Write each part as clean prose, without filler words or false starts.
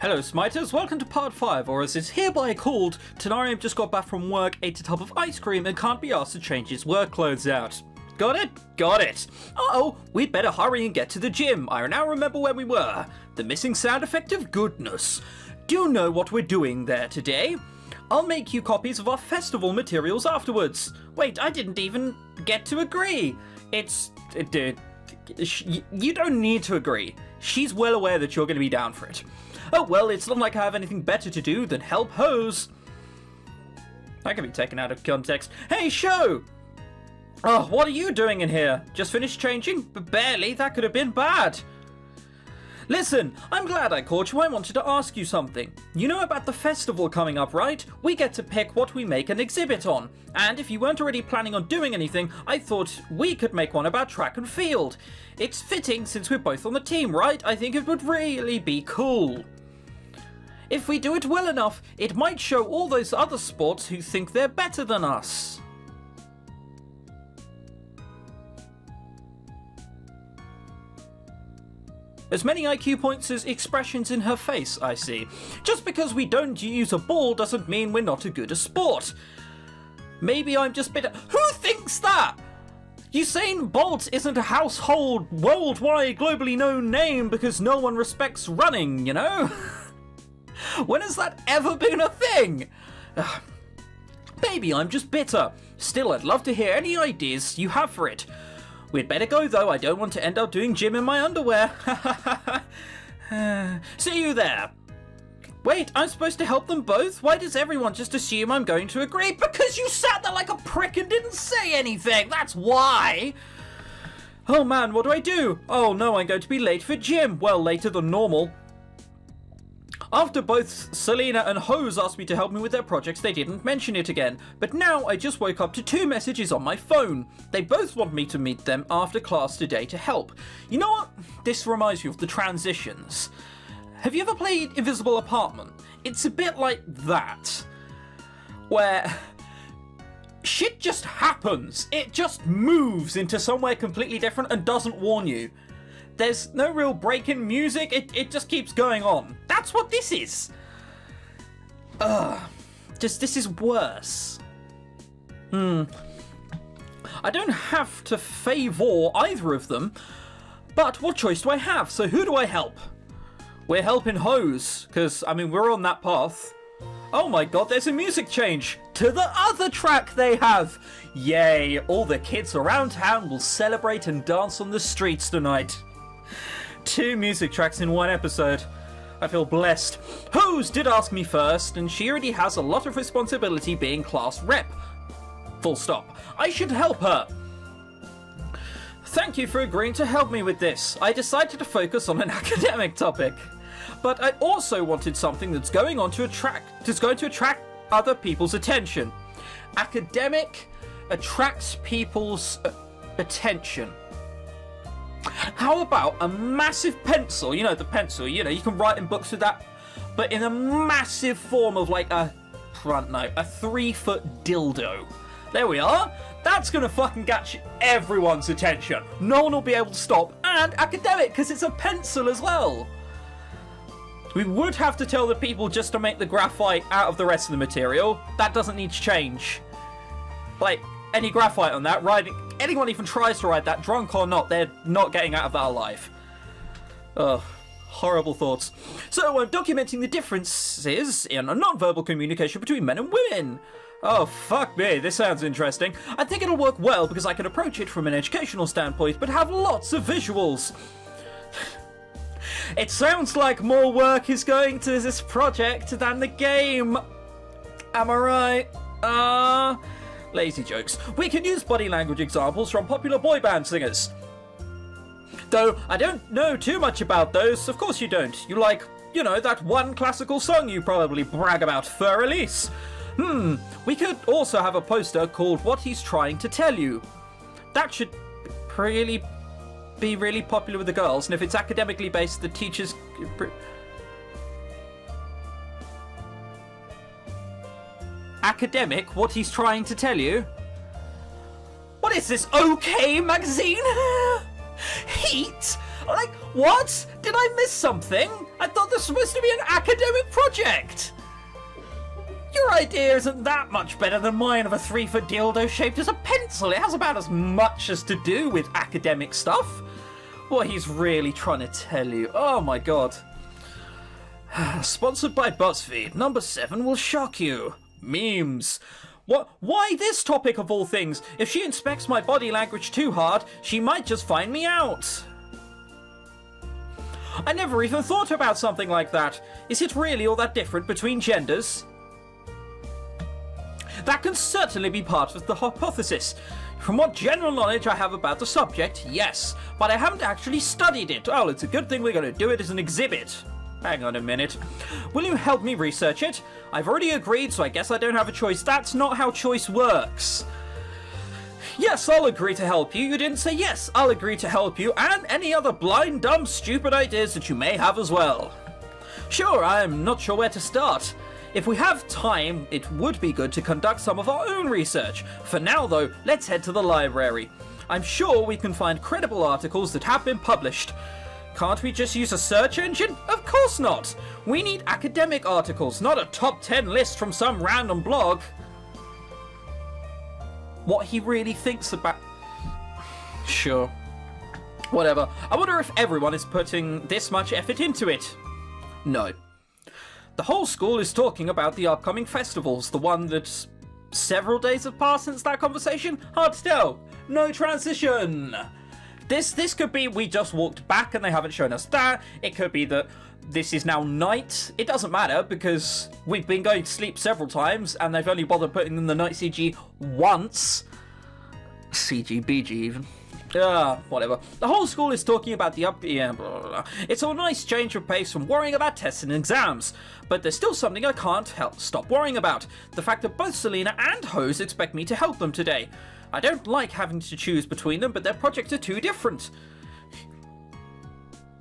Hello Smiters, welcome to part 5, or as it's hereby called, Tenarium just got back from work, ate a tub of ice cream and can't be asked to change his work clothes out. Got it? Got it. Uh-oh, we'd better hurry and get to the gym. I now remember where we were. The missing sound effect of goodness. Do you know what we're doing there today? I'll make you copies of our festival materials afterwards. Wait, I didn't even get to agree. You don't need to agree. She's well aware that you're going to be down for it. Oh well, it's not like I have anything better to do than help hose. That can be taken out of context. Hey, Show! Oh, what are you doing in here? Just finished changing? But barely, that could have been bad. Listen, I'm glad I caught you. I wanted to ask you something. You know about the festival coming up, right? We get to pick what we make an exhibit on. And if you weren't already planning on doing anything, I thought we could make one about track and field. It's fitting since we're both on the team, right? I think it would really be cool. If we do it well enough, it might show all those other sports who think they're better than us. As many IQ points as expressions in her face, I see. Just because we don't use a ball doesn't mean we're not a good at sport. Maybe I'm just bitter. Who thinks that? Usain Bolt isn't a household, worldwide, globally known name because no one respects running, you know? When has that ever been a thing? Maybe I'm just bitter. Still, I'd love to hear any ideas you have for it. We'd better go though, I don't want to end up doing gym in my underwear. See you there. Wait, I'm supposed to help them both? Why does everyone just assume I'm going to agree? Because you sat there like a prick and didn't say anything, that's why! Oh man, what do I do? Oh no, I'm going to be late for gym. Well, later than normal. After both Selena and Hose asked me to help me with their projects, they didn't mention it again. But now I just woke up to 2 messages on my phone. They both want me to meet them after class today to help. You know what? This reminds me of the transitions. Have you ever played Invisible Apartment? It's a bit like that. Where shit just happens. It just moves into somewhere completely different and doesn't warn you. There's no real break in music, it just keeps going on. That's what this is. This is worse. I don't have to favour either of them, but what choice do I have? So who do I help? We're helping Hose, because, I mean, we're on that path. Oh my god, there's a music change to the other track they have. Yay, all the kids around town will celebrate and dance on the streets tonight. 2 music tracks in 1 episode. I feel blessed. Hose did ask me first, and she already has a lot of responsibility being class rep. Full stop. I should help her. Thank you for agreeing to help me with this. I decided to focus on an academic topic. But I also wanted something that's going to attract other people's attention. Academic attracts people's attention. How about a massive pencil? You know, the pencil, you know, you can write in books with that, but in a massive form of like a 3-foot dildo. There we are. That's gonna fucking catch everyone's attention. No one will be able to stop. And academic, because it's a pencil as well. We would have to tell the people just to make the graphite out of the rest of the material. That doesn't need to change. Like, any graphite on that, anyone even tries to ride that, drunk or not, they're not getting out of that alive. Ugh, horrible thoughts. So I'm documenting the differences in a non-verbal communication between men and women. Oh, fuck me, this sounds interesting. I think it'll work well because I can approach it from an educational standpoint, but have lots of visuals. It sounds like more work is going to this project than the game. Am I right? Lazy jokes. We can use body language examples from popular boy band singers. Though I don't know too much about those. Of course you don't. You like, you know, that one classical song you probably brag about for release. We could also have a poster called What He's Trying to Tell You. That should really be really popular with the girls, and if it's academically based, the teachers... Academic, what he's trying to tell you? What is this, OK magazine? Heat? Like, what? Did I miss something? I thought this was supposed to be an academic project! Your idea isn't that much better than mine of a 3-foot dildo shaped as a pencil. It has about as much as to do with academic stuff. What he's really trying to tell you. Oh my god. Sponsored by BuzzFeed. Number 7 will shock you. Memes. What? Why this topic of all things? If she inspects my body language too hard, she might just find me out. I never even thought about something like that. Is it really all that different between genders? That can certainly be part of the hypothesis. From what general knowledge I have about the subject, yes, but I haven't actually studied it. Oh, it's a good thing we're going to do it as an exhibit. Hang on a minute. Will you help me research it? I've already agreed, so I guess I don't have a choice. That's not how choice works. Yes, I'll agree to help you. You didn't say yes. I'll agree to help you, and any other blind, dumb, stupid ideas that you may have as well. Sure, I'm not sure where to start. If we have time, it would be good to conduct some of our own research. For now, though, let's head to the library. I'm sure we can find credible articles that have been published. Can't we just use a search engine? Of course not! We need academic articles, not a top 10 list from some random blog. What he really thinks about... Sure. Whatever. I wonder if everyone is putting this much effort into it. No. The whole school is talking about the upcoming festivals, the one that several days have passed since that conversation? Hard to tell. No transition. This could be we just walked back and they haven't shown us that. It could be that this is now night. It doesn't matter because we've been going to sleep several times and they've only bothered putting in the night CG once. CG, BG even. Whatever. The whole school is talking about the blah, blah, blah. It's a nice change of pace from worrying about tests and exams. But there's still something I can't stop worrying about. The fact that both Selena and Hose expect me to help them today. I don't like having to choose between them, but their projects are too different.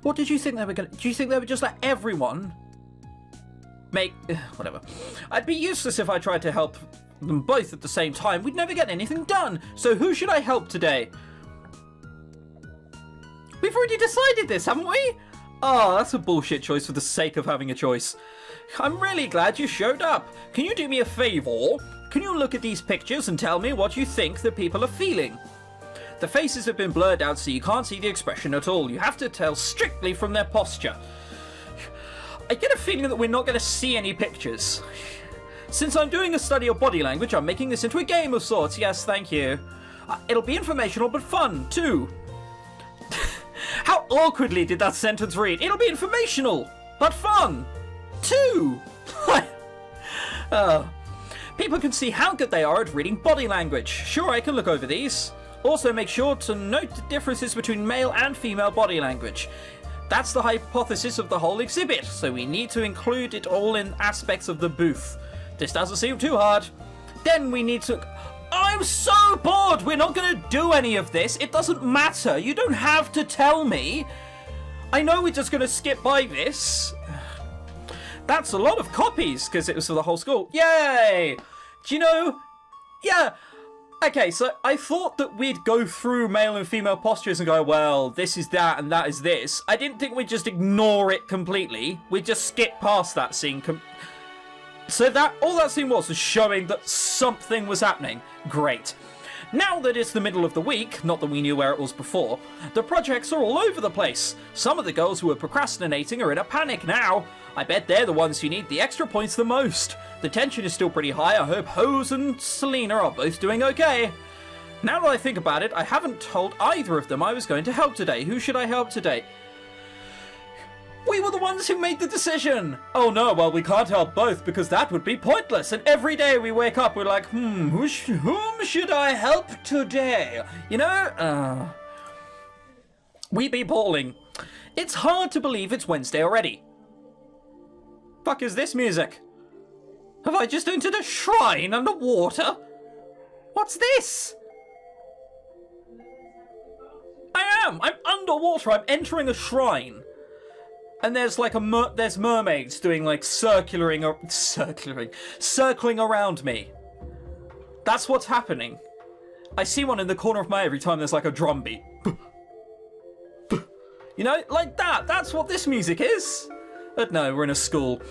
What did you think they were going to... Do you think they would just let everyone make... whatever. I'd be useless if I tried to help them both at the same time. We'd never get anything done. So who should I help today? We've already decided this, haven't we? Oh, that's a bullshit choice for the sake of having a choice. I'm really glad you showed up. Can you do me a favor? Can you look at these pictures and tell me what you think the people are feeling? The faces have been blurred out so you can't see the expression at all. You have to tell strictly from their posture. I get a feeling that we're not going to see any pictures. Since I'm doing a study of body language, I'm making this into a game of sorts. Yes, thank you. It'll be informational but fun, too. How awkwardly did that sentence read? It'll be informational, but fun, too. People can see how good they are at reading body language. Sure, I can look over these. Also, make sure to note the differences between male and female body language. That's the hypothesis of the whole exhibit, so we need to include it all in aspects of the booth. This doesn't seem too hard. Then we need to... I'm so bored! We're not going to do any of this. It doesn't matter. You don't have to tell me. I know we're just going to skip by this. That's a lot of copies, because it was for the whole school. Yay! Do you know... Yeah. Okay, so I thought that we'd go through male and female postures and go, well, this is that and that is this. I didn't think we'd just ignore it completely. We'd just skip past that scene. So that all that scene was showing that something was happening. Great. Now that it's the middle of the week, not that we knew where it was before, the projects are all over the place. Some of the girls who were procrastinating are in a panic now. I bet they're the ones who need the extra points the most. The tension is still pretty high. I hope Hose and Selena are both doing okay. Now that I think about it, I haven't told either of them I was going to help today. Who should I help today? We were the ones who made the decision! Oh no, well we can't help both because that would be pointless, and every day we wake up we're like, whom should I help today? You know, we be balling. It's hard to believe it's Wednesday already. Fuck is this music? Have I just entered a shrine underwater? What's this? I'm underwater, I'm entering a shrine. And there's like there's mermaids doing like circling around me. That's what's happening. I see one in the corner of my eye every time there's like a drum beat. You know, like that. That's what this music is. But no, we're in a school.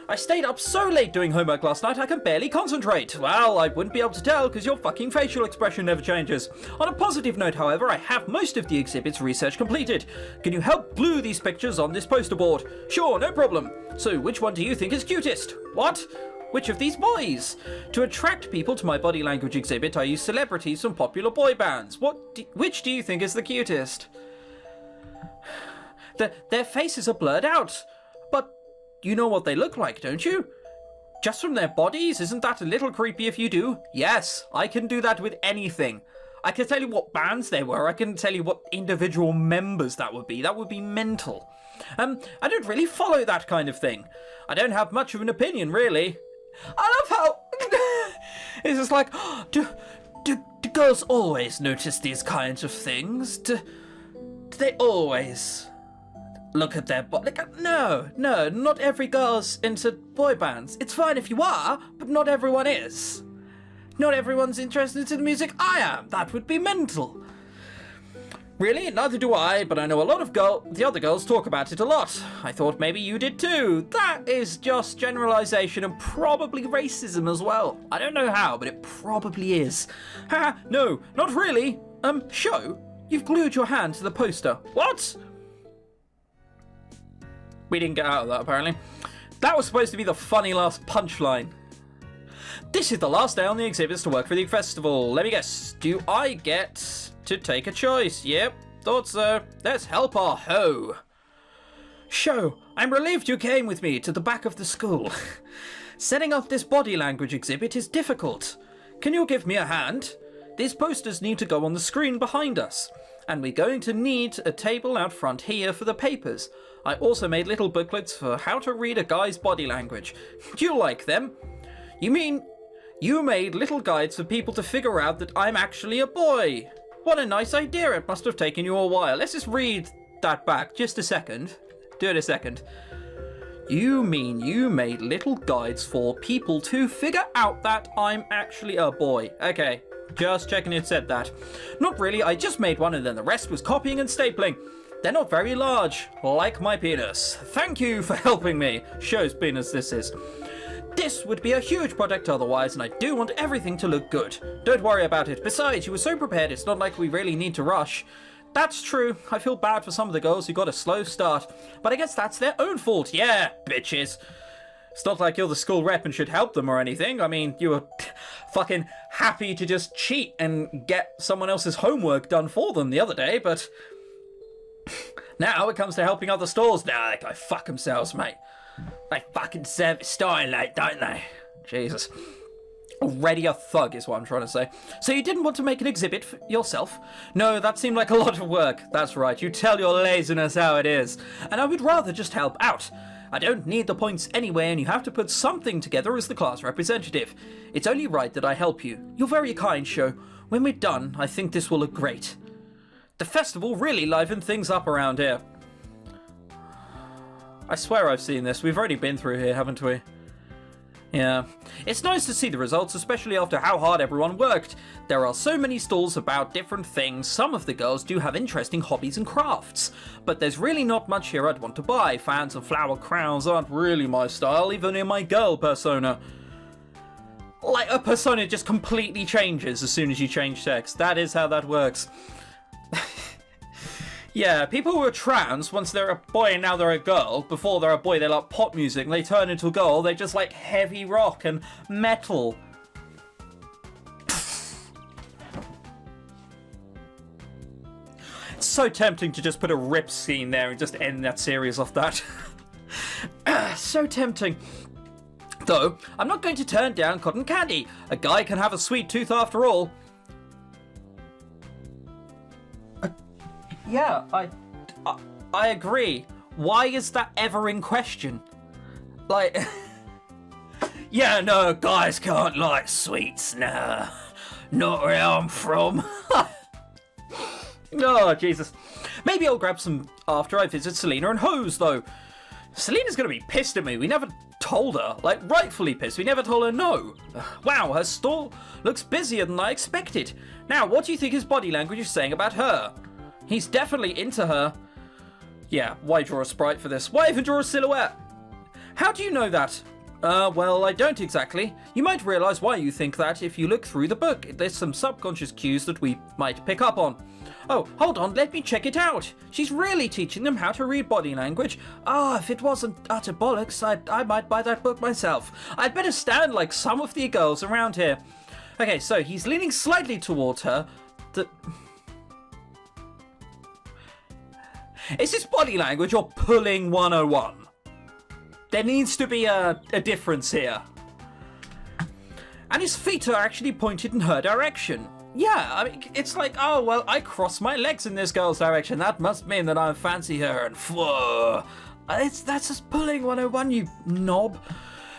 I stayed up so late doing homework last night I can barely concentrate. Well, I wouldn't be able to tell because your fucking facial expression never changes. On a positive note, however, I have most of the exhibit's research completed. Can you help glue these pictures on this poster board? Sure, no problem. So, which one do you think is cutest? What? Which of these boys? To attract people to my body language exhibit, I use celebrities from popular boy bands. Which do you think is the cutest? Their faces are blurred out. But you know what they look like, don't you? Just from their bodies? Isn't that a little creepy if you do? Yes, I can do that with anything. I can tell you what bands they were. I can tell you what individual members that would be. That would be mental. I don't really follow that kind of thing. I don't have much of an opinion, really. I love how... it's just like, do girls always notice these kinds of things? Do they always... look at their body? No, not every girl's into boy bands. It's fine if you are, but not everyone is. Not everyone's interested in the music I am. That would be mental. Really? Neither do I, but I know a lot of the other girls talk about it a lot. I thought maybe you did too. That is just generalization and probably racism as well. I don't know how, but it probably is. Ha, no, not really. Show, you've glued your hand to the poster. What? We didn't get out of that, apparently. That was supposed to be the funny last punchline. This is the last day on the exhibits to work for the festival. Let me guess, do I get to take a choice? Yep, thought so. Let's help our hoe. Show, I'm relieved you came with me to the back of the school. Setting up this body language exhibit is difficult. Can you give me a hand? These posters need to go on the screen behind us. And we're going to need a table out front here for the papers. I also made little booklets for how to read a guy's body language. Do you like them? You mean you made little guides for people to figure out that I'm actually a boy? What a nice idea. It must have taken you a while. Let's just read that back. Just a second. Do it a second. You mean you made little guides for people to figure out that I'm actually a boy? Okay. Just checking it said that. Not really, I just made one and then the rest was copying and stapling. They're not very large, like my penis. Thank you for helping me. Shows penis this is. This would be a huge project otherwise, and I do want everything to look good. Don't worry about it. Besides, you were so prepared, it's not like we really need to rush. That's true. I feel bad for some of the girls who got a slow start, but I guess that's their own fault. Yeah, bitches. It's not like you're the school rep and should help them or anything. I mean, you were fucking happy to just cheat and get someone else's homework done for them the other day, but now it comes to helping other stores. Nah, they go fuck themselves, mate. They fucking service style late, don't they? Jesus. Already a thug is what I'm trying to say. So you didn't want to make an exhibit for yourself? No, that seemed like a lot of work. That's right, you tell your laziness how it is. And I would rather just help out. I don't need the points anyway, and you have to put something together as the class representative. It's only right that I help you. You're very kind, Sho. When we're done, I think this will look great. The festival really livened things up around here. I swear I've seen this. We've already been through here, haven't we? Yeah. It's nice to see the results, especially after how hard everyone worked. There are so many stalls about different things. Some of the girls do have interesting hobbies and crafts. But there's really not much here I'd want to buy. Fans of flower crowns aren't really my style, even in my girl persona. Like, a persona just completely changes as soon as you change sex. That is how that works. Yeah, people who are trans, once they're a boy and now they're a girl, before they're a boy they like pop music, and they turn into a girl, they just like heavy rock and metal. It's so tempting to just put a rip scene there and just end that series off that. So tempting. Though, I'm not going to turn down cotton candy. A guy can have a sweet tooth after all. Yeah, I agree. Why is that ever in question? Like, yeah, no, guys can't like sweets, nah. Not where I'm from. Oh, Jesus. Maybe I'll grab some after I visit Selena and Hose, though. Selena's gonna be pissed at me. We never told her. Like, rightfully pissed. We never told her no. Wow, her stall looks busier than I expected. Now, what do you think his body language is saying about her? He's definitely into her. Yeah, why draw a sprite for this? Why even draw a silhouette? How do you know that? Well, I don't exactly. You might realize why you think that if you look through the book. There's some subconscious cues that we might pick up on. Oh, hold on, let me check it out. She's really teaching them how to read body language. If it wasn't utter bollocks, I might buy that book myself. I'd better stand like some of the girls around here. Okay, so he's leaning slightly towards her. Is this body language or pulling 101? There needs to be a difference here. And his feet are actually pointed in her direction. Yeah, I mean, it's like, oh, well, I cross my legs in this girl's direction. That must mean that I fancy her, and whoa. That's just pulling 101, you knob.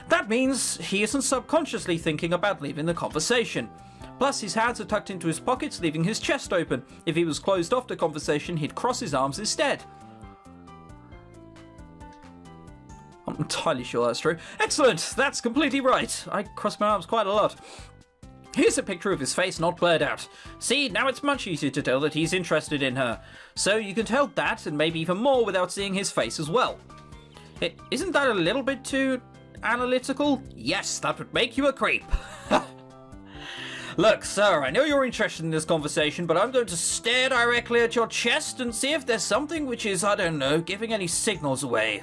That means he isn't subconsciously thinking about leaving the conversation. Plus, his hands are tucked into his pockets, leaving his chest open. If he was closed off to conversation, he'd cross his arms instead. I'm entirely sure that's true. Excellent, that's completely right. I cross my arms quite a lot. Here's a picture of his face not blurred out. See, now it's much easier to tell that he's interested in her. So you can tell that, and maybe even more, without seeing his face as well. Isn't that a little bit too analytical? Yes, that would make you a creep. Look, sir, I know you're interested in this conversation, but I'm going to stare directly at your chest and see if there's something which is, I don't know, giving any signals away.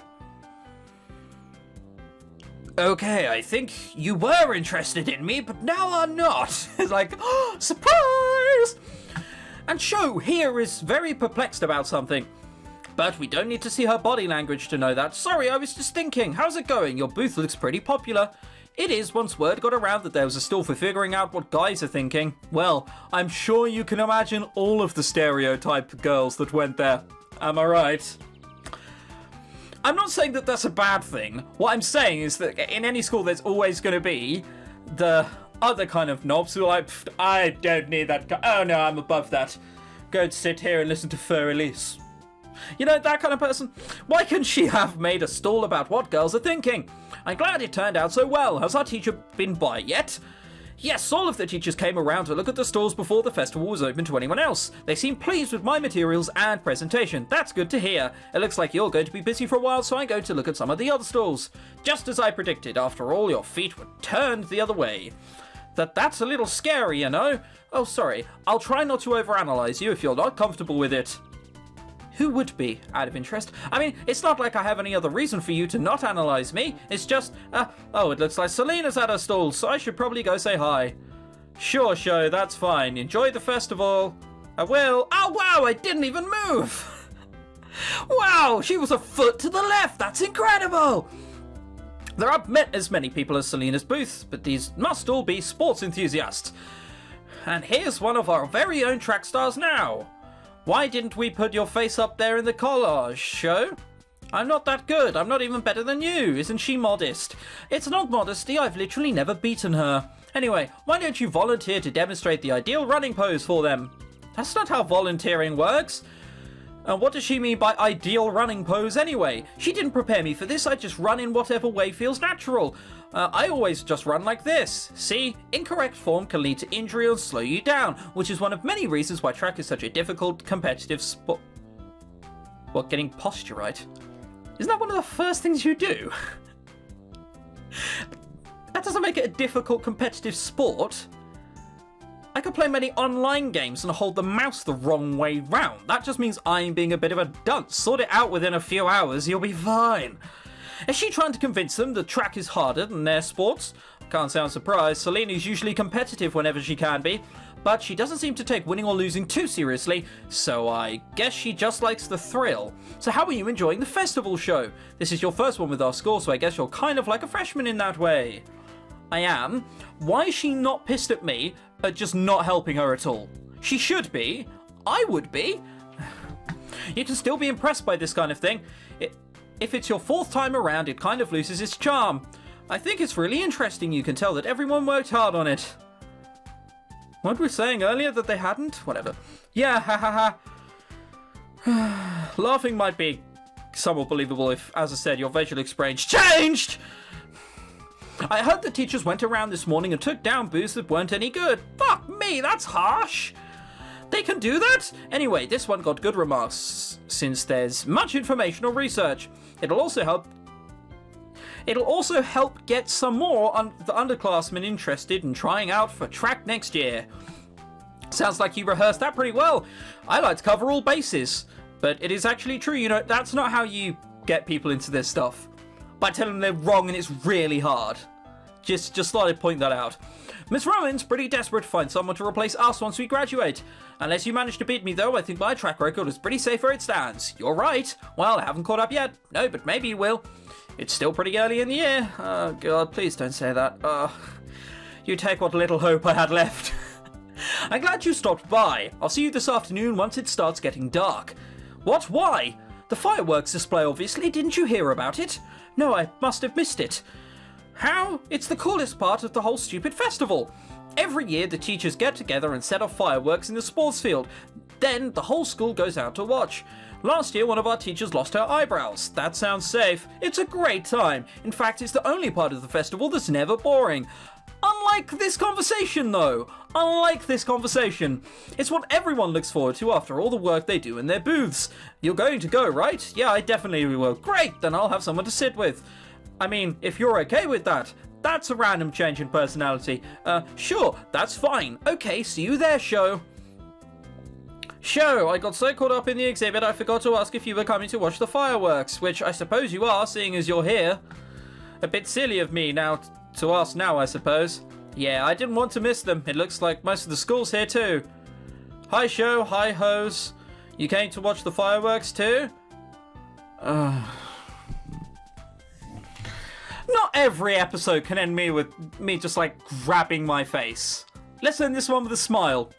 Okay, I think you were interested in me, but now are not. It's like, oh, surprise! And Sho here is very perplexed about something. But we don't need to see her body language to know that. Sorry, I was just thinking. How's it going? Your booth looks pretty popular. It is once word got around that there was a stall for figuring out what guys are thinking. Well, I'm sure you can imagine all of the stereotype girls that went there. Am I right? I'm not saying that that's a bad thing. What I'm saying is that in any school there's always going to be the other kind of knobs who are like, I don't need that. Oh no, I'm above that. Go and sit here and listen to Fur Elise. You know, that kind of person. Why couldn't she have made a stall about what girls are thinking? I'm glad it turned out so well. Has our teacher been by yet? Yes, all of the teachers came around to look at the stalls before the festival was open to anyone else. They seemed pleased with my materials and presentation. That's good to hear. It looks like you're going to be busy for a while, so I'm going to look at some of the other stalls. Just as I predicted, after all, your feet were turned the other way. That's a little scary, you know? Oh, sorry. I'll try not to overanalyze you if you're not comfortable with it. Who would be, out of interest? I mean, it's not like I have any other reason for you to not analyze me. It's just, oh, it looks like Selena's at her stall, so I should probably go say hi. Sure, Sho, that's fine. Enjoy the festival. I will. Oh, wow, I didn't even move. Wow, she was a foot to the left. That's incredible. There aren't met as many people as Selena's booth, but these must all be sports enthusiasts. And here's one of our very own track stars now. Why didn't we put your face up there in the collage, Sho? I'm not that good. I'm not even better than you. Isn't she modest? It's not modesty. I've literally never beaten her. Anyway, why don't you volunteer to demonstrate the ideal running pose for them? That's not how volunteering works. What does she mean by ideal running pose anyway? She didn't prepare me for this. I just run in whatever way feels natural. I always just run like this. See, incorrect form can lead to injury or slow you down, which is one of many reasons why track is such a difficult competitive sport. What, getting posture right? Isn't that one of the first things you do? That doesn't make it a difficult competitive sport. I could play many online games and hold the mouse the wrong way round. That just means I'm being a bit of a dunce. Sort it out within a few hours, you'll be fine. Is she trying to convince them that track is harder than their sports? Can't sound surprised. Selena's usually competitive whenever she can be, but she doesn't seem to take winning or losing too seriously, so I guess she just likes the thrill. So how are you enjoying the festival show? This is your first one with our school, so I guess you're kind of like a freshman in that way. I am. Why is she not pissed at me at just not helping her at all? She should be. I would be. You can still be impressed by this kind of thing. If it's your fourth time around, it kind of loses its charm. I think it's really interesting. You can tell that everyone worked hard on it. Weren't we saying earlier that they hadn't? Whatever. Yeah, ha. Laughing might be somewhat believable if, as I said, your facial expression changed! I heard the teachers went around this morning and took down booths that weren't any good. Fuck me, that's harsh. They can do that? Anyway, this one got good remarks, since there's much information or research. It'll also help get some more the underclassmen interested in trying out for track next year. Sounds like you rehearsed that pretty well. I like to cover all bases. But it is actually true, you know, that's not how you get people into this stuff. By telling them they're wrong and it's really hard. Just thought I'd point that out. Miss Rowan's pretty desperate to find someone to replace us once we graduate. Unless you manage to beat me though, I think my track record is pretty safe where it stands. You're right. Well, I haven't caught up yet. No, but maybe you will. It's still pretty early in the year. Oh god, please don't say that. You take what little hope I had left. I'm glad you stopped by. I'll see you this afternoon once it starts getting dark. What? Why? The fireworks display, obviously. Didn't you hear about it? No, I must have missed it. How? It's the coolest part of the whole stupid festival. Every year the teachers get together and set off fireworks in the sports field. Then the whole school goes out to watch. Last year one of our teachers lost her eyebrows. That sounds safe. It's a great time. In fact, it's the only part of the festival that's never boring. Unlike this conversation, though. Unlike this conversation. It's what everyone looks forward to after all the work they do in their booths. You're going to go, right? Yeah, I definitely will. Great, then I'll have someone to sit with. I mean, if you're okay with that. That's a random change in personality. Sure, that's fine. Okay, see you there, Show. Show, I got so caught up in the exhibit I forgot to ask if you were coming to watch the fireworks, which I suppose you are, seeing as you're here. A bit silly of me now to ask now, I suppose. Yeah, I didn't want to miss them. It looks like most of the school's here too. Hi, Show. Hi, Hose. You came to watch the fireworks too? Not every episode can end me with me just like grabbing my face. Let's end this one with a smile.